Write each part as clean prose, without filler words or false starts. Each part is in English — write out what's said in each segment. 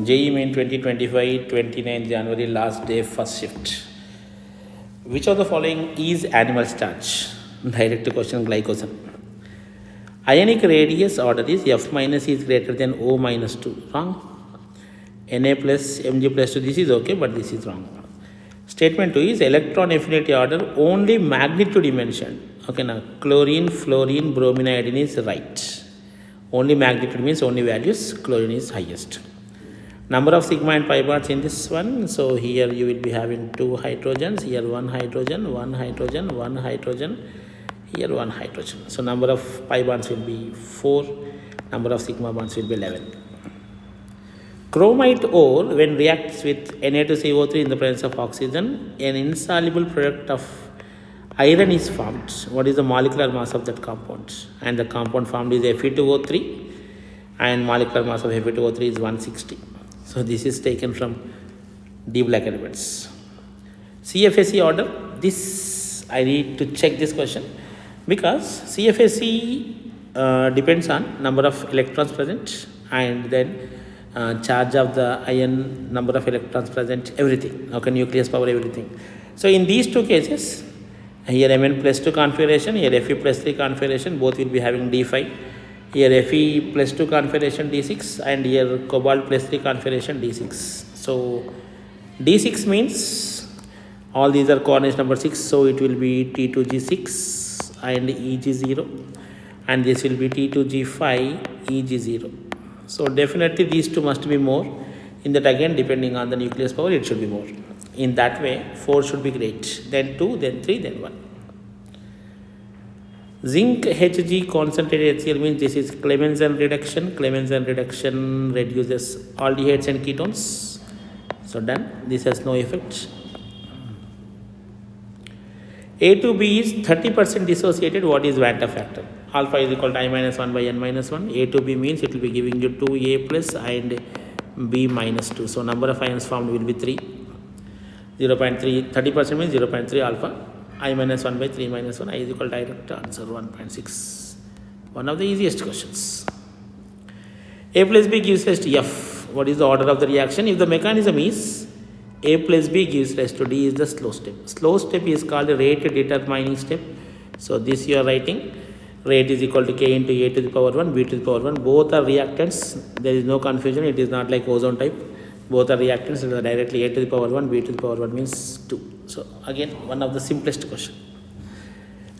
JEE Main 2025, 29 January, last day, first shift. Which of the following is animal starch? Direct question, glycogen. Ionic radius order is F minus is greater than O minus 2. Wrong. Na plus Mg plus 2, this is okay, but this is wrong. Statement 2 is electron affinity order, only magnitude mentioned. Okay, now chlorine, fluorine, bromine, iodine is right. Only magnitude means only values, chlorine is highest. Number of sigma and pi bonds in this one. So here you will be having 2 hydrogens, here 1 hydrogen, 1 hydrogen, 1 hydrogen, here 1 hydrogen. So number of pi bonds will be 4, number of sigma bonds will be 11. Chromite ore, when reacts with Na2CO3 in the presence of oxygen, an insoluble product of iron is formed. What is the molecular mass of that compound? And the compound formed is Fe2O3, and molecular mass of Fe2O3 is 160. So this is taken from D-Black elements. CFSE order, this I need to check this question because CFSE depends on number of electrons present and then charge of the ion, number of electrons present, everything. Okay, nucleus power, everything. So in these two cases, here Mn plus 2 configuration, here Fe plus 3 configuration, both will be having D5. Here Fe plus 2 configuration D6 and here cobalt plus 3 configuration D6. So D6 means all these are coordinates number 6. So it will be T2G6 and EG0 and this will be T2G5 EG0. So definitely these two must be more. In that again depending on the nucleus power it should be more. In that way 4 should be great. Then 2, then 3, then 1. Zinc Hg concentrated HCl means this is Clemmensen reduction. Clemmensen reduction reduces aldehydes and ketones. So done. This has no effect. A to B is 30% dissociated. What is Vanta factor? Alpha is equal to I minus 1 by n minus 1. A to B means it will be giving you 2A plus and B minus 2. So number of ions formed will be 3. 0.3, 30% means 0.3 alpha. I minus 1 by 3 minus 1, I is equal to direct answer 1.6. One of the easiest questions. A plus B gives rise to F. What is the order of the reaction? If the mechanism is A plus B gives rise to D is the slow step. Slow step is called a rate determining step. So this you are writing. Rate is equal to K into A to the power 1, B to the power 1. Both are reactants. There is no confusion. It is not like ozone type. Both are reactants. So directly A to the power 1, B to the power 1 means 2. So again, one of the simplest question.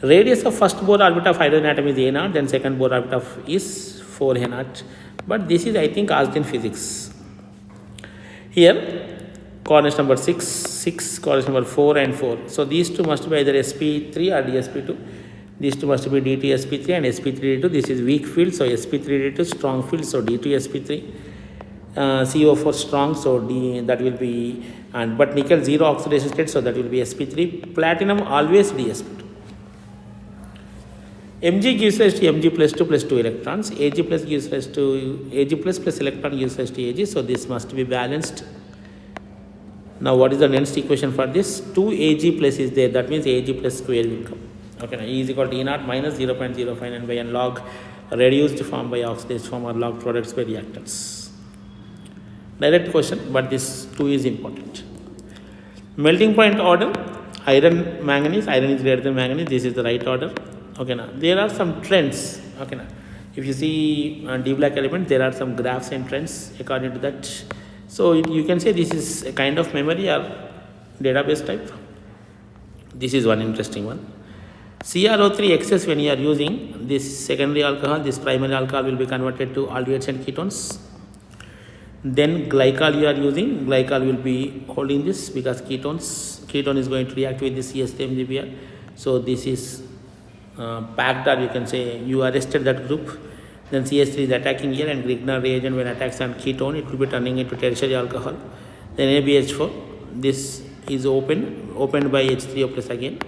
Radius of first Bohr orbit of hydrogen atom is A0, then second Bohr orbit of is 4A0. But this is I think asked in physics. Here, coordinate number 6, coordinate number 4 and 4. So these two must be either sp3 or dsp2. These two must be dt sp3 and sp3d2. This is weak field, so sp3d2 strong field, so d2 sp3. CO4 strong, so D that will be, and but nickel 0 oxidation state, so that will be sp3. Platinum always dsp2. Mg gives rise to Mg plus 2 plus 2 electrons. Ag plus gives rise to Ag plus electron gives rise to Ag, so this must be balanced. Now what is the next equation for this? 2 Ag plus is there, that means Ag plus square will come. Okay, now E is equal to E0 minus 0.05 and by n log reduced form by oxidized form or log products by reactants. Direct question, but this 2 is important. Melting point order, iron manganese, iron is greater than manganese, this is the right order. Okay, now there are some trends. Okay, now if you see D-Black element, there are some graphs and trends according to that. So you can say this is a kind of memory or database type. This is one interesting one. CrO3 excess when you are using this secondary alcohol, this primary alcohol will be converted to aldehydes and ketones. Then glycol you are using, glycol will be holding this because ketone is going to react with the CS3MgBr. So this is packed, or you can say you arrested that group. Then CS3 is attacking here and Grignard reagent when attacks on ketone, it will be turning into tertiary alcohol. Then NaBH4, this is opened by H3O plus again.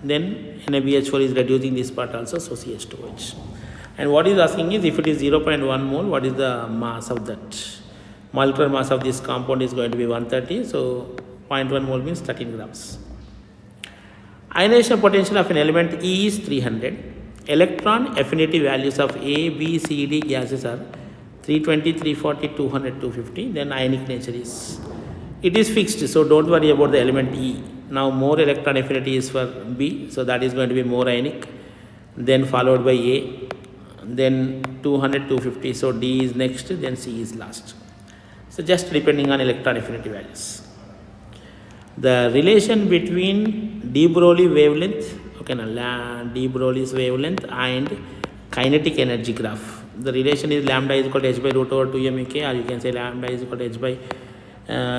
Then NaBH4 is reducing this part also, so CH2H. And what is asking is if it is 0.1 mole, what is the mass of that? Molecular mass of this compound is going to be 130, so 0.1 mole means 13 grams. Ionization potential of an element E is 300. Electron affinity values of A, B, C, D gases are 320, 340, 200, 250. Then ionic nature is, it is fixed, so don't worry about the element E. Now more electron affinity is for B, so that is going to be more ionic, then followed by A, then 200, 250, so D is next, then C is last. So just depending on electron affinity values. The relation between de Broglie wavelength, okay, de Broglie's wavelength and kinetic energy graph. The relation is lambda is equal to h by root over 2m k, or you can say lambda is equal to h by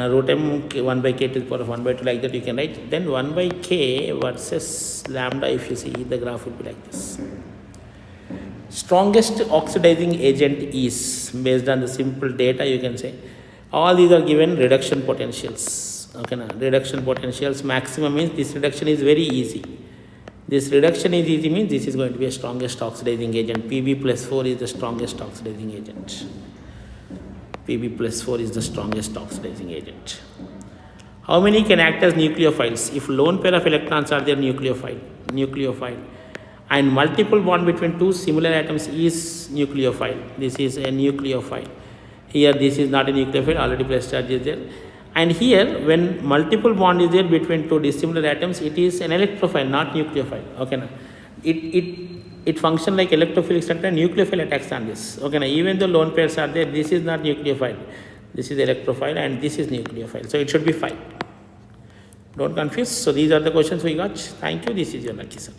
root m 1 by k to the power of 1 by 2, like that you can write. Then 1 by k versus lambda, if you see, the graph will be like this. Strongest oxidizing agent is, based on the simple data, you can say, all these are given reduction potentials. Okay, now reduction potentials maximum means this reduction is very easy. This reduction is easy means this is going to be a strongest oxidizing agent. Pb plus 4 is the strongest oxidizing agent. Pb plus 4 is the strongest oxidizing agent. How many can act as nucleophiles? If lone pair of electrons are there, nucleophile, and multiple bond between two similar atoms is nucleophile. This is a nucleophile. Here this is not a nucleophile, already plus charge is there. And here, when multiple bond is there between two dissimilar atoms, it is an electrophile, not nucleophile. Okay, now it functions like electrophilic structure, and nucleophile attacks on this. Okay, now even though lone pairs are there, this is not nucleophile. This is electrophile, and this is nucleophile. So it should be 5. Don't confuse. So these are the questions we got. Thank you. This is your lucky sir.